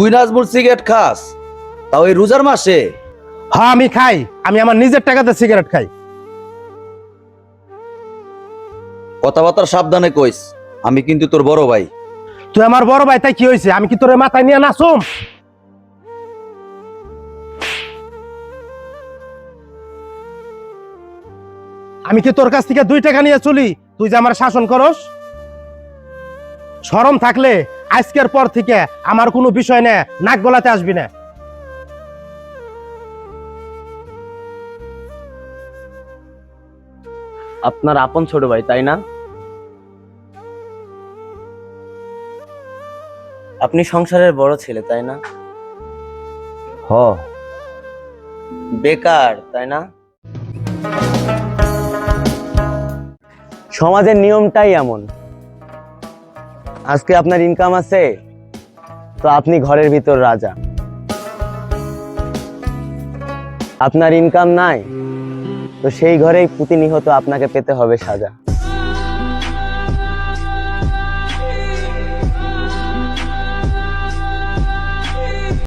তুই নাজমুল সিগারেট খাস, তাও এই রোজার মাসে? হ্যাঁ আমি খাই, আমি আমার নিজের টাকাতে সিগারেট খাই। কথাবার্তা সাবধানে কইস, আমি কিন্তু তোর বড় ভাই। তুই আমার বড় ভাই, তাই কি হয়েছে? আমি কি তোর মাথায় নিয়ে নাচুম? আমি কি তোর কাছ থেকে 2 টাকা নিয়ে চলি তুই যে আমার শাসন করস? শরম থাকলে আজকের পর থেকে আমার কোনো বিষয় না নাক গলাতে আসবি না। আপনার আপন ছোট ভাই, তাই না? আপনি সংসারের বড় ছেলে, তাই না? হ। বেকার, তাই না? সমাজের নিয়মটাই এমন। আজকে আপনার ইনকাম আছে তো আপনি ঘরের ভিতর রাজা, আপনার ইনকাম নাই তো সেই ঘরেই প্রতিনিয়ত আপনাকে পেতে হবে সাজা।